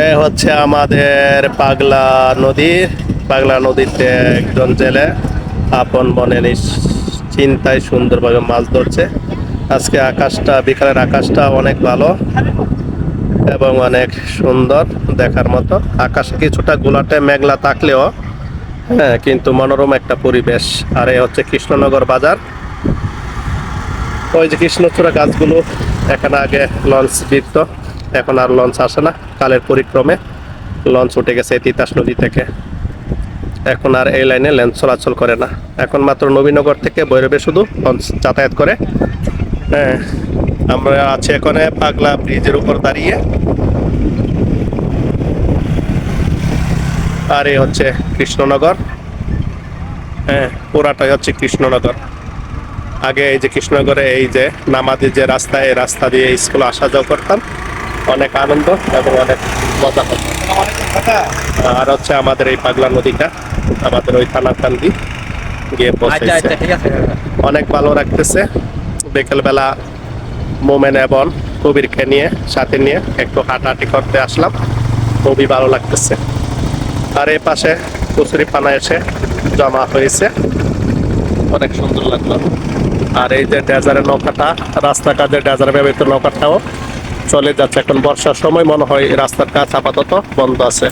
এ হচ্ছে আমাদের পাগলা নদীতে একজন জেলে আপন মনে চিন্তায় সুন্দরভাবে মাছ ধরছে। আজকে বিকালের আকাশটা অনেক ভালো এবং অনেক সুন্দর দেখার মতো। আকাশে কিছুটা গোলাটে মেঘলা থাকলেও হ্যাঁ, কিন্তু মনোরম একটা পরিবেশ। আর এই হচ্ছে কৃষ্ণনগর বাজার। ওই যে কৃষ্ণচূড়া গাছগুলো, এখানে আগে লঞ্চ ভিড়ত, এখন আর লঞ্চ আসে না। কালের পরিক্রমে লঞ্চ উঠে গেছে তিতাস নদী থেকে, এখন আর এই লাইনে লঞ্চ চলাচল করে না। এখন মাত্র নবীনগর থেকে ভৈরবে শুধু লঞ্চ যাতায়াত করে। হ্যাঁ, আমরা আছি এখানে পাগলা ব্রিজের উপর দাঁড়িয়ে। আর এই হচ্ছে কৃষ্ণনগর। হ্যাঁ, পুরাটাই হচ্ছে কৃষ্ণনগর। আগে এই যে কৃষ্ণনগরে এই যে নামাদি যে রাস্তা, এই রাস্তা দিয়ে স্কুলে আসা যাওয়া করতাম, অনেক আনন্দ এবং অনেক মজা হতো। আর হচ্ছে আমাদের এই পাগলা নদীটা আমাদের ওই থানাকান্দি গিয়ে পৌঁছেছে। অনেক ভালো লাগতেছে। বিকেলবেলা মোমেন এবং কবিরকে নিয়ে সাথে নিয়ে একটু হাঁটাহাঁটি করতে আসলাম, খুবই ভালো লাগতেছে। আর এই পাশে কচুরি পানা এসে জমা হয়েছে, অনেক সুন্দর লাগলো। আর এই যে ডেজারের নৌকাটা, রাস্তার কাজে ডেজার ব্যবহৃত নৌকাটাও চলে যাচ্ছে। এখন বর্ষার সময় মনে হয় রাস্তার কাজ আপাতত বন্ধ আছে।